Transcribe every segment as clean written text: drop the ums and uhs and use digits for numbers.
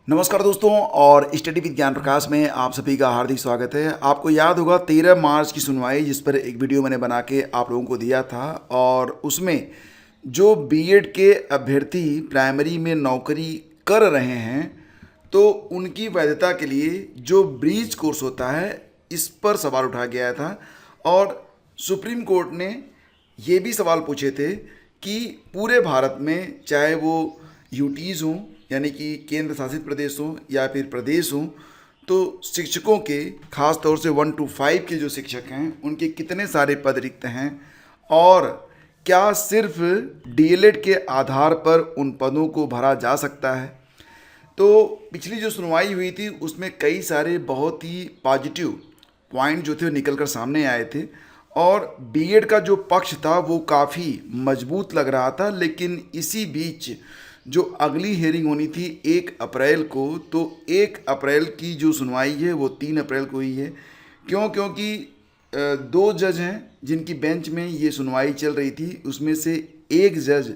नमस्कार दोस्तों, और स्टडी विद ज्ञान प्रकाश में आप सभी का हार्दिक स्वागत है। आपको याद होगा 13 मार्च की सुनवाई, जिस पर एक वीडियो मैंने बना के आप लोगों को दिया था, और उसमें जो बीएड के अभ्यर्थी प्राइमरी में नौकरी कर रहे हैं तो उनकी वैधता के लिए जो ब्रीज कोर्स होता है इस पर सवाल उठा गया था। और सुप्रीम कोर्ट ने ये भी सवाल पूछे थे कि पूरे भारत में, चाहे वो यूटीज़ हों यानी कि केंद्र शासित प्रदेश हों या फिर प्रदेश हों, तो शिक्षकों के खास तौर से 1 to 5 के जो शिक्षक हैं उनके कितने सारे पद रिक्त हैं, और क्या सिर्फ डीएलएड के आधार पर उन पदों को भरा जा सकता है। तो पिछली जो सुनवाई हुई थी उसमें कई सारे बहुत ही पॉजिटिव पॉइंट जो थे वो निकल कर सामने आए थे, और बीएड का जो पक्ष था वो काफ़ी मजबूत लग रहा था। लेकिन इसी बीच जो अगली हेयरिंग होनी थी 1 अप्रैल को, तो 1 अप्रैल की जो सुनवाई है वो 3 अप्रैल को हुई है। क्योंकि 2 जज हैं जिनकी बेंच में ये सुनवाई चल रही थी, उसमें से एक जज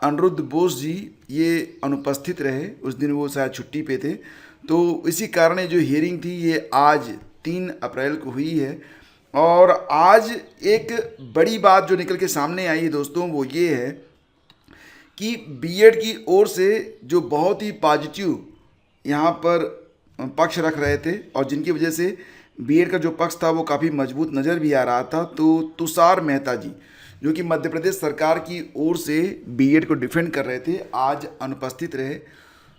अनिरुद्ध बोस जी ये अनुपस्थित रहे। उस दिन वो शायद छुट्टी पे थे, तो इसी कारण ये जो हियरिंग थी ये आज 3 अप्रैल को हुई है। और आज एक बड़ी बात जो निकल के सामने आई है दोस्तों, वो ये है कि बीएड की ओर से जो बहुत ही पॉजिटिव यहाँ पर पक्ष रख रहे थे और जिनकी वजह से बीएड का जो पक्ष था वो काफ़ी मजबूत नज़र भी आ रहा था, तो तुषार मेहता जी जो कि मध्य प्रदेश सरकार की ओर से बीएड को डिफेंड कर रहे थे, आज अनुपस्थित रहे।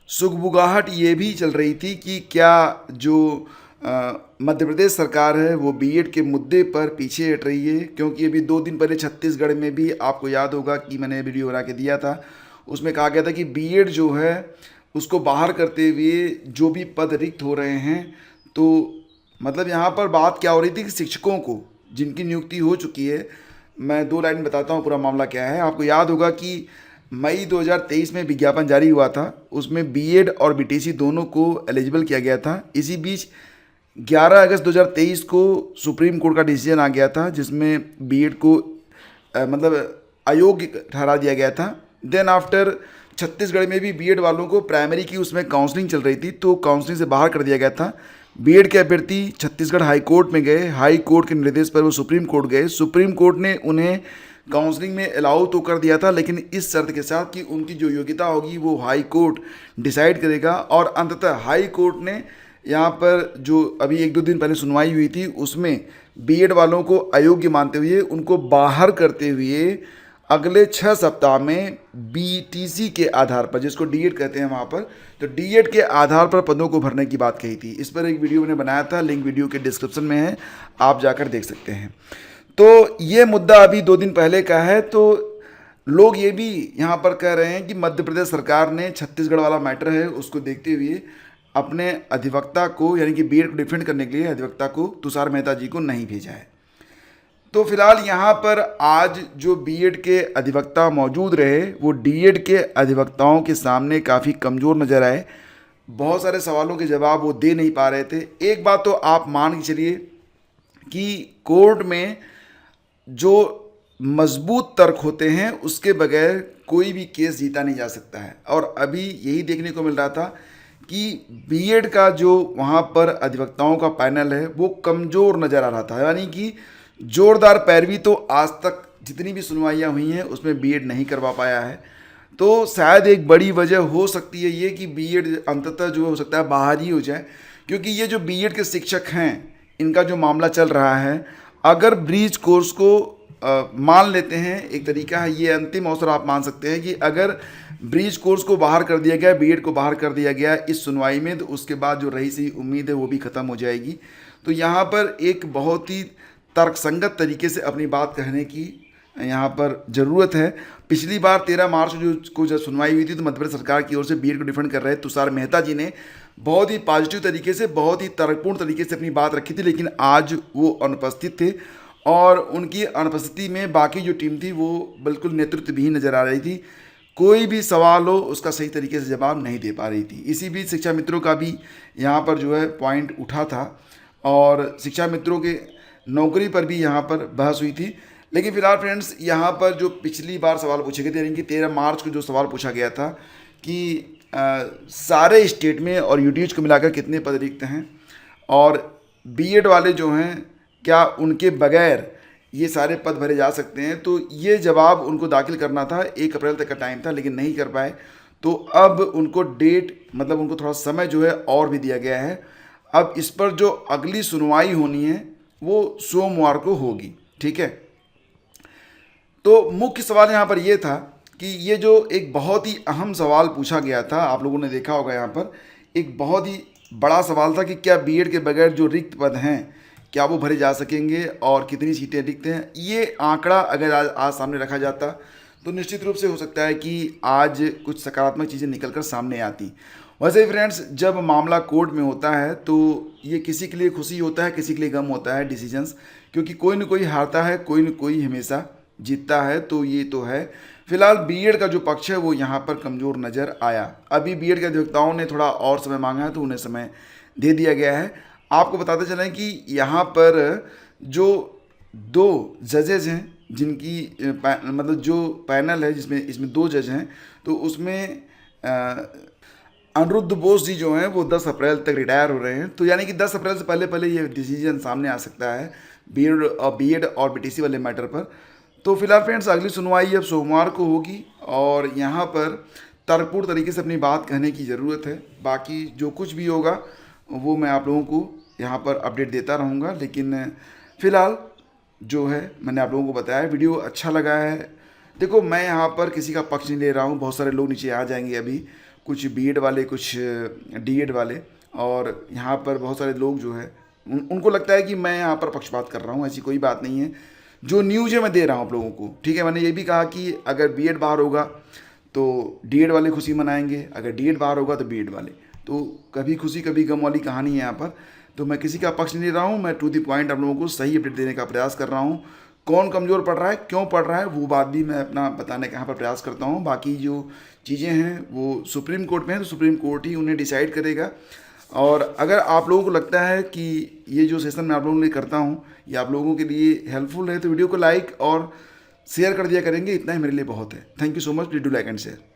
सुगबुगाहट ये भी चल रही थी कि क्या जो मध्य प्रदेश सरकार है वो बीएड के मुद्दे पर पीछे हट रही है, क्योंकि अभी 2 दिन पहले छत्तीसगढ़ में भी आपको याद होगा कि मैंने वीडियो बना के दिया था, उसमें कहा गया था कि बीएड जो है उसको बाहर करते हुए जो भी पद रिक्त हो रहे हैं, तो मतलब यहाँ पर बात क्या हो रही थी कि शिक्षकों को जिनकी नियुक्ति हो चुकी है, मैं 2 लाइन बताता हूँ पूरा मामला क्या है। आपको याद होगा कि मई 2023 में विज्ञापन जारी हुआ था, उसमें बीएड और बीटीसी दोनों को एलिजिबल किया गया था। इसी बीच 11 अगस्त 2023 को सुप्रीम कोर्ट का डिसीजन आ गया था, जिसमें बीएड को मतलब अयोग्य ठहरा दिया गया था। देन आफ्टर छत्तीसगढ़ में भी बीएड वालों को प्राइमरी की उसमें काउंसलिंग चल रही थी, तो काउंसलिंग से बाहर कर दिया गया था। बीएड के अभ्यर्थी छत्तीसगढ़ हाई कोर्ट में गए, हाई कोर्ट के निर्देश पर वो सुप्रीम कोर्ट गए। सुप्रीम कोर्ट ने उन्हें काउंसलिंग में अलाउ तो कर दिया था, लेकिन इस शर्त के साथ कि उनकी जो योग्यता होगी वो हाई कोर्ट डिसाइड करेगा। और अंततः हाई कोर्ट ने यहाँ पर जो अभी 1-2 दिन पहले सुनवाई हुई थी उसमें बीएड वालों को अयोग्य मानते हुए उनको बाहर करते हुए अगले 6 सप्ताह में बीटीसी के आधार पर, जिसको डीएड कहते हैं वहाँ पर, तो डीएड के आधार पर पदों को भरने की बात कही थी। इस पर एक वीडियो मैंने बनाया था, लिंक वीडियो के डिस्क्रिप्शन में है, आप जाकर देख सकते हैं। तो ये मुद्दा अभी 2 दिन पहले का है। तो लोग ये भी यहाँ पर कह रहे हैं कि मध्य प्रदेश सरकार ने छत्तीसगढ़ वाला मैटर है उसको देखते हुए अपने अधिवक्ता को, यानी कि बीएड को डिफेंड करने के लिए अधिवक्ता को, तुषार मेहता जी को नहीं भेजा है। तो फिलहाल यहाँ पर आज जो बीएड के अधिवक्ता मौजूद रहे वो डीएड के अधिवक्ताओं के सामने काफ़ी कमज़ोर नज़र आए। बहुत सारे सवालों के जवाब वो दे नहीं पा रहे थे। एक बात तो आप मान के चलिए कि कोर्ट में जो मजबूत तर्क होते हैं उसके बगैर कोई भी केस जीता नहीं जा सकता है। और अभी यही देखने को मिल रहा था कि बीएड का जो वहाँ पर अधिवक्ताओं का पैनल है वो कमज़ोर नज़र आ रहा था, यानी कि जोरदार पैरवी तो आज तक जितनी भी सुनवाइयाँ हुई हैं उसमें बीएड नहीं करवा पाया है। तो शायद एक बड़ी वजह हो सकती है ये कि बीएड अंततः जो हो सकता है बाहर ही हो जाए, क्योंकि ये जो बीएड के शिक्षक हैं इनका जो मामला चल रहा है, अगर ब्रीज कोर्स को मान लेते हैं, एक तरीका है ये, अंतिम अवसर आप मान सकते हैं कि अगर ब्रीज कोर्स को बाहर कर दिया गया, बीएड को बाहर कर दिया गया इस सुनवाई में, तो उसके बाद जो रही सी उम्मीद है वो भी ख़त्म हो जाएगी। तो यहाँ पर एक बहुत ही तर्कसंगत तरीके से अपनी बात कहने की यहाँ पर ज़रूरत है। पिछली बार 13 मार्च को जब सुनवाई हुई थी तो मध्य प्रदेश सरकार की ओर से बीएड को डिफेंड कर रहे तुषार मेहता जी ने बहुत ही पॉजिटिव तरीके से, बहुत ही तर्कपूर्ण तरीके से अपनी बात रखी थी, लेकिन आज वो अनुपस्थित थे और उनकी अनुपस्थिति में बाकी जो टीम थी वो बिल्कुल नेतृत्व भी नज़र आ रही थी। कोई भी सवाल हो उसका सही तरीके से जवाब नहीं दे पा रही थी। इसी बीच शिक्षा मित्रों का भी यहाँ पर जो है पॉइंट उठा था और शिक्षा मित्रों के नौकरी पर भी यहाँ पर बहस हुई थी। लेकिन फिलहाल फ्रेंड्स, यहाँ पर जो पिछली बार सवाल पूछे गए थे, यानी कि 13 मार्च को जो सवाल पूछा गया था कि सारे स्टेट में और यूटीज को मिलाकर कितने पद रिक्त हैं, और बीएड वाले जो हैं क्या उनके बगैर ये सारे पद भरे जा सकते हैं। तो ये जवाब उनको दाखिल करना था, 1 अप्रैल तक का टाइम था, लेकिन नहीं कर पाए। तो अब उनको डेट मतलब उनको थोड़ा समय जो है और भी दिया गया है। अब इस पर जो अगली सुनवाई होनी है वो सोमवार को होगी, ठीक है। तो मुख्य सवाल यहाँ पर ये था कि ये जो एक बहुत ही अहम सवाल पूछा गया था, आप लोगों ने देखा होगा, यहाँ पर एक बहुत ही बड़ा सवाल था कि क्या बीएड के बगैर जो रिक्त पद हैं क्या वो भरे जा सकेंगे और कितनी सीटें रिक्त हैं। ये आंकड़ा अगर आज सामने रखा जाता तो निश्चित रूप से हो सकता है कि आज कुछ सकारात्मक चीज़ें निकलकर सामने आती। वैसे ही फ्रेंड्स, जब मामला कोर्ट में होता है तो ये किसी के लिए खुशी होता है, किसी के लिए गम होता है डिसीजंस, क्योंकि कोई न कोई हारता है, कोई न कोई हमेशा जीतता है। तो ये तो है। फिलहाल बीएड का जो पक्ष है वो यहाँ पर कमज़ोर नज़र आया। अभी बीएड के अधिवक्ताओं ने थोड़ा और समय मांगा है तो उन्हें समय दे दिया गया है। आपको बताते चलें कि यहाँ पर जो 2 जजेज हैं जिनकी मतलब जो पैनल है जिसमें इसमें 2 जज हैं, तो उसमें अनिरुद्ध बोस जी जो हैं वो 10 अप्रैल तक रिटायर हो रहे हैं। तो यानी कि 10 अप्रैल से पहले पहले ये डिसीजन सामने आ सकता है बीएड और बीटीसी वाले मैटर पर। तो फिलहाल फ्रेंड्स, अगली सुनवाई अब सोमवार को होगी और यहाँ पर तर्कपूर्ण तरीके से अपनी बात कहने की ज़रूरत है। बाकी जो कुछ भी होगा वो मैं आप लोगों को यहाँ पर अपडेट देता रहूँगा। लेकिन फ़िलहाल जो है मैंने आप लोगों को बताया। वीडियो अच्छा लगा है, देखो मैं यहाँ पर किसी का पक्ष नहीं ले रहा हूँ। बहुत सारे लोग नीचे आ जाएंगे अभी, कुछ बीएड वाले, कुछ डीएड वाले, और यहाँ पर बहुत सारे लोग जो है उनको लगता है कि मैं यहाँ पर पक्षपात कर रहा हूँ। ऐसी कोई बात नहीं है। जो न्यूज़ है मैं दे रहा हूँ आप लोगों को, ठीक है। मैंने ये भी कहा कि अगर बीएड बाहर होगा तो डीएड वाले खुशी मनाएंगे, अगर डीएड बाहर होगा तो बीएड वाले। तो कभी खुशी कभी गम वाली कहानी है यहाँ पर। तो मैं किसी का पक्ष नहीं ले रहा हूँ, मैं टू द पॉइंट आप लोगों को सही अपडेट देने का प्रयास कर रहा हूँ। कौन कमज़ोर पड़ रहा है, क्यों पड़ रहा है, वो बात भी मैं अपना बताने का यहाँ पर प्रयास करता हूँ। बाकी जो चीज़ें हैं वो सुप्रीम कोर्ट में है, तो सुप्रीम कोर्ट ही उन्हें डिसाइड करेगा। और अगर आप लोगों को लगता है कि ये जो सेशन मैं आप लोगों के लिए करता हूँ ये आप लोगों के लिए हेल्पफुल है तो वीडियो को लाइक और शेयर कर दिया करेंगे, इतना ही मेरे लिए बहुत है। Thank you so much. Please do like and share.